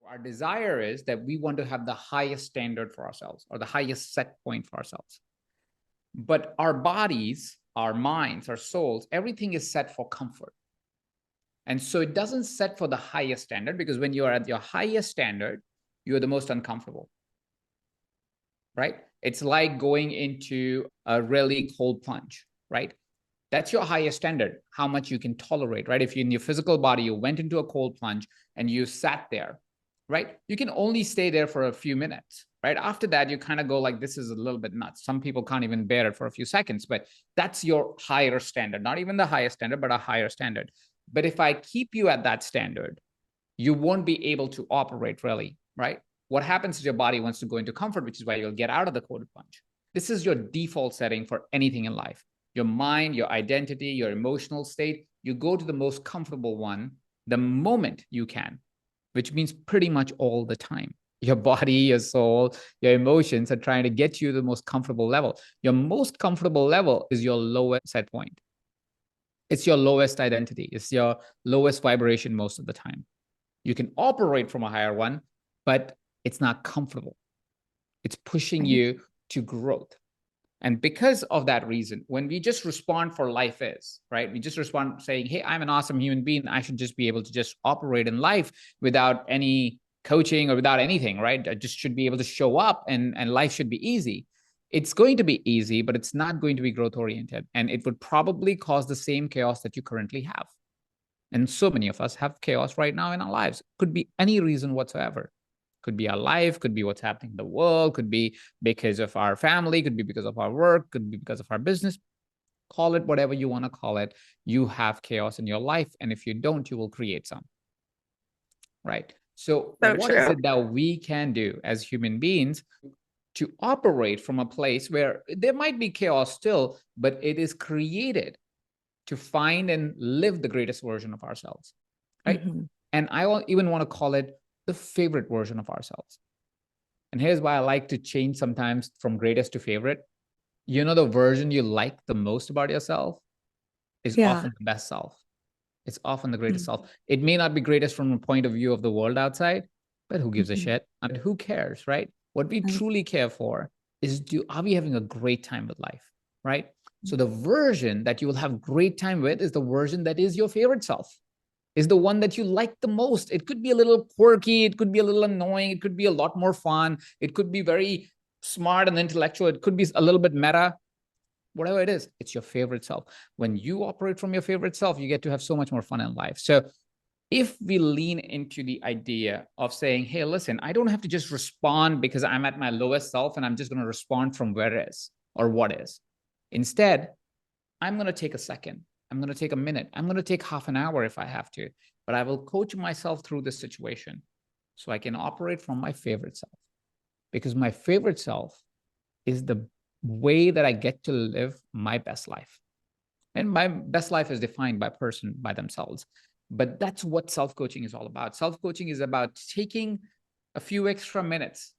Our desire is that we want to have the highest standard for ourselves or the highest set point for ourselves. But our bodies, our minds, our souls, everything is set for comfort. And so it doesn't set for the highest standard, because when you are at your highest standard, you're the most uncomfortable, right? It's like going into a really cold plunge, right? That's your highest standard, how much you can tolerate, right? If you in your physical body, you went into a cold plunge and you sat there, right? You can only stay there for a few minutes, right? After that, you kind of go like, this is a little bit nuts. Some people can't even bear it for a few seconds, but that's your higher standard, not even the highest standard, but a higher standard. But if I keep you at that standard, you won't be able to operate really, right? What happens is your body wants to go into comfort, which is why you'll get out of the cold plunge. This is your default setting for anything in life. Your mind, your identity, your emotional state, you go to the most comfortable one the moment you can, which means pretty much all the time. Your body, your soul, your emotions are trying to get you to the most comfortable level. Your most comfortable level is your lowest set point. It's your lowest identity. It's your lowest vibration most of the time. You can operate from a higher one, but it's not comfortable. It's pushing you to growth. And because of that reason, when we just respond for life is, right? We just respond saying, hey, I'm an awesome human being. I should just be able to just operate in life without any coaching or without anything, right? I just should be able to show up and life should be easy. It's going to be easy, but it's not going to be growth oriented. And it would probably cause the same chaos that you currently have. And so many of us have chaos right now in our lives. Could be any reason whatsoever. Could be our life, could be what's happening in the world, could be because of our family, could be because of our work, could be because of our business. Call it whatever you want to call it. You have chaos in your life. And if you don't, you will create some. Right? So what is it that we can do as human beings to operate from a place where there might be chaos still, but it is created to find and live the greatest version of ourselves, right? And I even want to call it the favorite version of ourselves. And here's why I like to change sometimes from greatest to favorite. You know, the version you like the most about yourself is often the best self. It's often the greatest self. It may not be greatest from a point of view of the world outside, but who gives a shit? I mean, who cares, right? What we truly care for is, are we having a great time with life, right? So the version that you will have great time with is the version that is your favorite self, is the one that you like the most. It could be a little quirky. It could be a little annoying. It could be a lot more fun. It could be very smart and intellectual. It could be a little bit meta. Whatever it is, it's your favorite self. When you operate from your favorite self, you get to have so much more fun in life. So if we lean into the idea of saying, hey, listen, I don't have to just respond because I'm at my lowest self and I'm just going to respond from where it is or what is. Instead, I'm going to take a second. I'm going to take a minute. I'm going to take half an hour if I have to, but I will coach myself through this situation so I can operate from my favorite self, because my favorite self is the way that I get to live my best life. And my best life is defined by person, by themselves. But that's what self-coaching is all about. Self-coaching is about taking a few extra minutes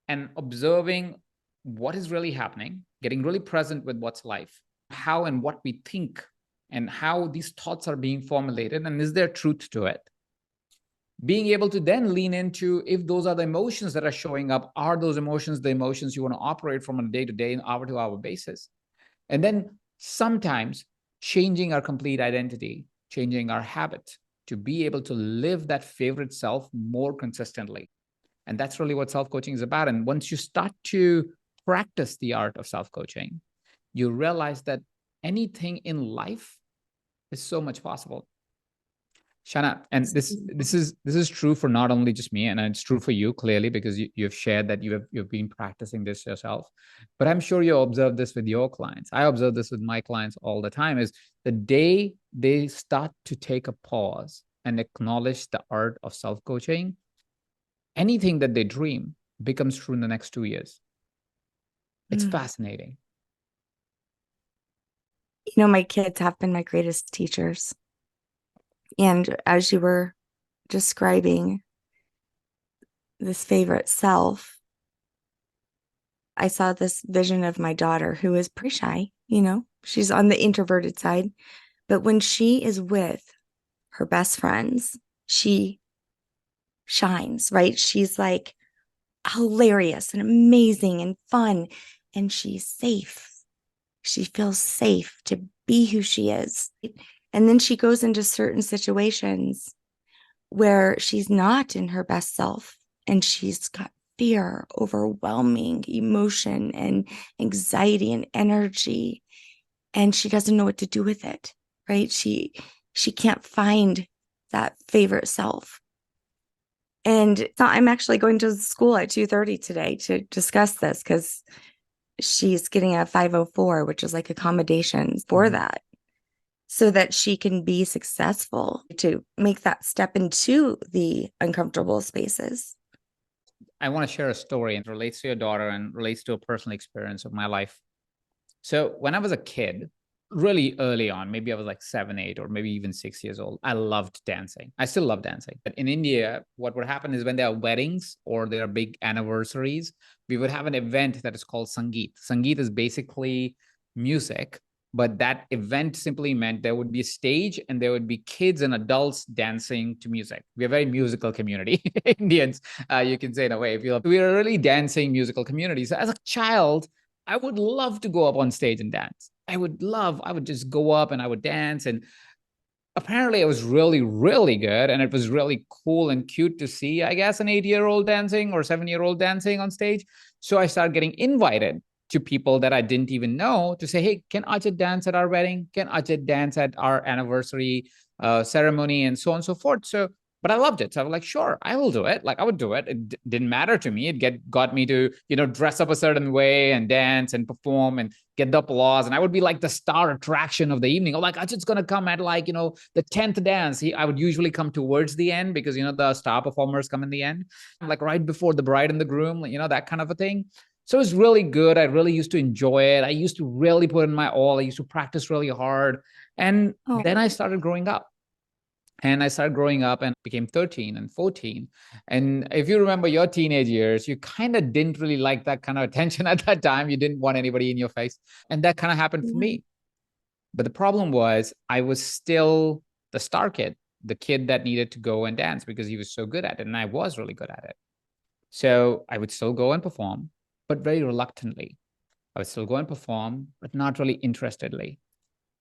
and observing what is really happening, getting really present with what's life, how and what we think, and how these thoughts are being formulated, and is there truth to it? Being able to then lean into, if those are the emotions that are showing up, are those emotions the emotions you want to operate from on a day-to-day and hour-to-hour basis? And then sometimes changing our complete identity, changing our habit to be able to live that favorite self more consistently. And that's really what self-coaching is about. And once you start to practice the art of self-coaching, you realize that anything in life is so much possible. Shana, and this is true for not only just me, and it's true for you clearly, because you've shared that you've been practicing this yourself. But I'm sure you observe this with your clients. I observe this with my clients all the time. Is the day they start to take a pause and acknowledge the art of self-coaching, anything that they dream becomes true in the next 2 years. It's fascinating. You know, my kids have been my greatest teachers. And as you were describing this favorite self, I saw this vision of my daughter, who is pretty shy, you know, she's on the introverted side. But when she is with her best friends, she shines, right? She's like hilarious and amazing and fun, and she's safe. She feels safe to be who she is. And then she goes into certain situations where she's not in her best self and she's got fear, overwhelming emotion and anxiety and energy, and she doesn't know what to do with it, right? She can't find that favorite self. And I'm actually going to school at 2:30 today to discuss this because she's getting a 504, which is like accommodations for that, so that she can be successful to make that step into the uncomfortable spaces. I want to share a story and relates to your daughter and relates to a personal experience of my life. So when I was a kid, really early on, maybe I was like 7, 8, or maybe even 6 years old, I loved dancing. I still love dancing. But in India, what would happen is when there are weddings or there are big anniversaries, we would have an event that is called Sangeet. Sangeet is basically music, but that event simply meant there would be a stage and there would be kids and adults dancing to music. We're a very musical community, Indians, you can say in a way. We're a really dancing musical community. So as a child, I would love to go up on stage and dance. I would just go up and I would dance. And apparently it was really, really good. And it was really cool and cute to see, I guess, an 8-year-old dancing or 7-year-old dancing on stage. So I started getting invited to people that I didn't even know to say, hey, can Ajit dance at our wedding? Can Ajit dance at our anniversary ceremony and so on and so forth? So but I loved it. So I was like, sure, I will do it. Like I would do it. It didn't matter to me. It got me to, dress up a certain way and dance and perform and get the applause. And I would be like the star attraction of the evening. I'm like, Ajit's going to come at like, the 10th dance. I would usually come towards the end because, the star performers come in the end, like right before the bride and the groom, that kind of a thing. So it was really good. I really used to enjoy it. I used to really put in my all. I used to practice really hard. And then I started growing up. And I started growing up and became 13 and 14. And if you remember your teenage years, you kind of didn't really like that kind of attention at that time. You didn't want anybody in your face. And that kind of happened for me. But the problem was I was still the star kid, the kid that needed to go and dance because he was so good at it. And I was really good at it. So I would still go and perform, but very reluctantly. I would still go and perform, but not really interestedly.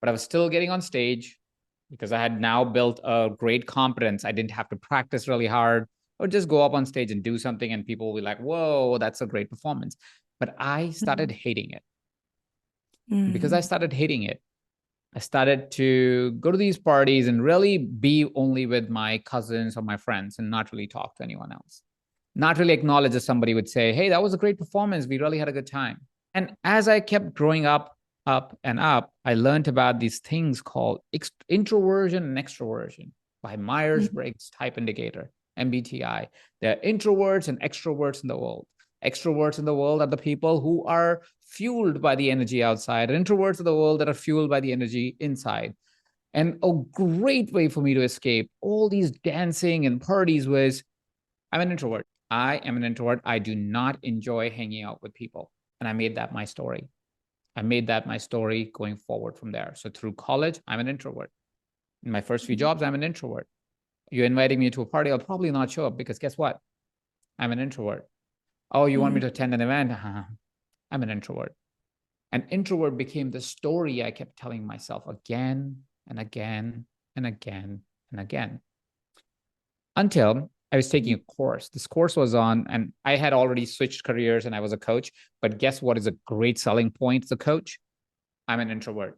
But I was still getting on stage because I had now built a great competence. I didn't have to practice really hard. I would just go up on stage and do something, and people would be like, whoa, that's a great performance. But I started hating it. And because I started hating it, I started to go to these parties and really be only with my cousins or my friends and not really talk to anyone else. Not really acknowledge that somebody would say, hey, that was a great performance. We really had a good time. And as I kept growing up and up, I learned about these things called introversion and extroversion by Myers-Briggs Type Indicator, MBTI. There are introverts and extroverts in the world. Extroverts in the world are the people who are fueled by the energy outside. Introverts of the world that are fueled by the energy inside. And a great way for me to escape all these dancing and parties was I'm an introvert. I am an introvert. I do not enjoy hanging out with people. And I made that my story. I made that my story going forward from there. So through college, I'm an introvert. In my first few jobs, I'm an introvert. You're inviting me to a party, I'll probably not show up because guess what? I'm an introvert. Oh, you want me to attend an event? I'm an introvert. An introvert became the story I kept telling myself again and again and again and again until I was taking a course. This course was on, and I had already switched careers and I was a coach. But guess what is a great selling point as a coach? I'm an introvert.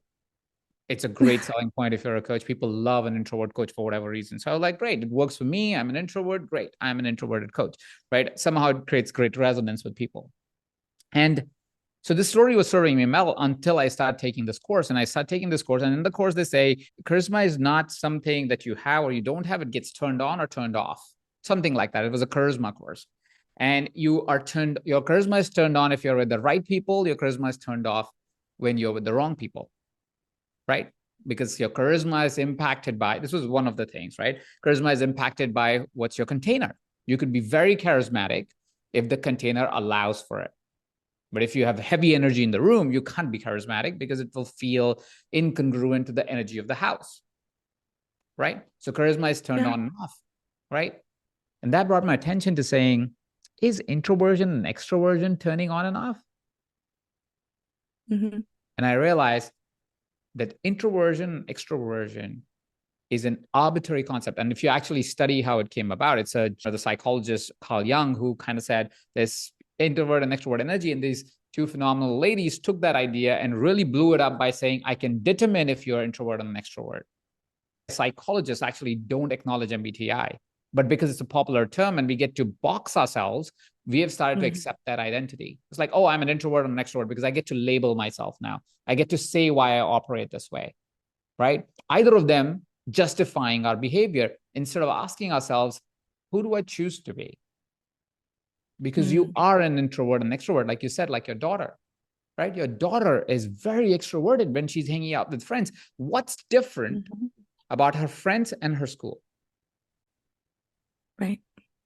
It's a great selling point if you're a coach. People love an introvert coach for whatever reason. So I was like, great, it works for me. I'm an introvert. Great. I'm an introverted coach, right? Somehow it creates great resonance with people. And so this story was serving me well until I started taking this course. And I started taking this course. And in the course, they say charisma is not something that you have or you don't have. It gets turned on or turned off. Something like that. It was a charisma course. And your charisma is turned on if you're with the right people. Your charisma is turned off when you're with the wrong people, right? Because your charisma is impacted by, this was one of the things, right? Charisma is impacted by what's your container. You could be very charismatic if the container allows for it. But if you have heavy energy in the room, you can't be charismatic because it will feel incongruent to the energy of the house, right? So charisma is turned on and off, right? And that brought my attention to saying, is introversion and extroversion turning on and off? Mm-hmm. And I realized that introversion and extroversion is an arbitrary concept. And if you actually study how it came about, it's the psychologist Carl Jung who kind of said this introvert and extrovert energy. And these two phenomenal ladies took that idea and really blew it up by saying, I can determine if you're introvert and an extrovert. Psychologists actually don't acknowledge MBTI, but because it's a popular term and we get to box ourselves, we have started to accept that identity. It's like, oh, I'm an introvert and an extrovert because I get to label myself now. I get to say why I operate this way, right? Either of them justifying our behavior instead of asking ourselves, who do I choose to be? Because you are an introvert and extrovert, like you said, like your daughter, right? Your daughter is very extroverted when she's hanging out with friends. What's different about her friends and her school? Right.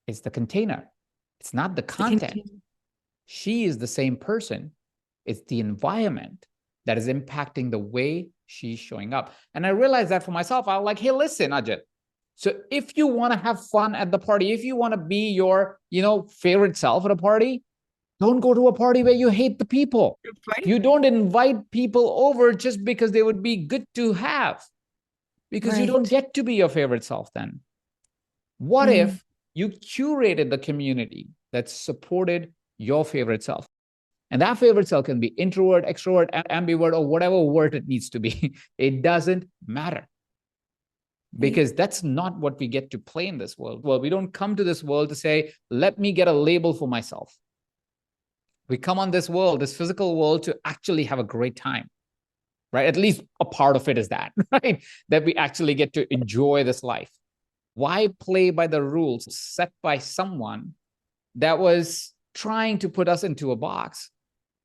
It's the container. It's not the content. She is the same person. It's the environment that is impacting the way she's showing up. And I realized that for myself. I was like, hey, listen, Ajit. So if you want to have fun at the party, if you want to be your, favorite self at a party, don't go to a party where you hate the people. You don't invite people over just because they would be good to have, because you don't get to be your favorite self then. What if you curated the community that supported your favorite self? And that favorite self can be introvert, extrovert, ambivert, or whatever word it needs to be. It doesn't matter. Because that's not what we get to play in this world. Well, we don't come to this world to say, let me get a label for myself. We come on this world, this physical world, to actually have a great time, right? At least a part of it is that, right? That we actually get to enjoy this life. Why play by the rules set by someone that was trying to put us into a box,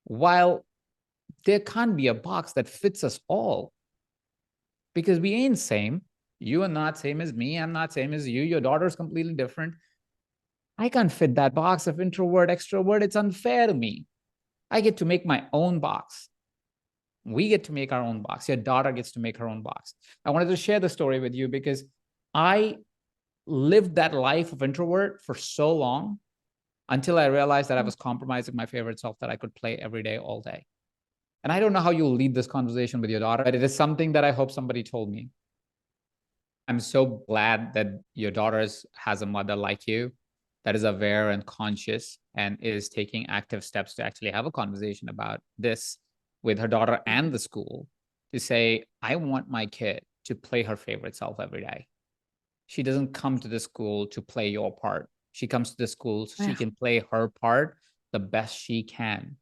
while there can't be a box that fits us all? Because we ain't same. You are not same as me. I'm not same as you. Your daughter's completely different. I can't fit that box of introvert, extrovert. It's unfair to me. I get to make my own box. We get to make our own box. Your daughter gets to make her own box. I wanted to share the story with you because I lived that life of introvert for so long until I realized that I was compromising my favorite self that I could play every day, all day. And I don't know how you'll lead this conversation with your daughter, but it is something that I hope somebody told me. I'm so glad that your daughter has a mother like you that is aware and conscious and is taking active steps to actually have a conversation about this with her daughter and the school, to say, I want my kid to play her favorite self every day. She doesn't come to the school to play your part. She comes to the school so she can play her part the best she can.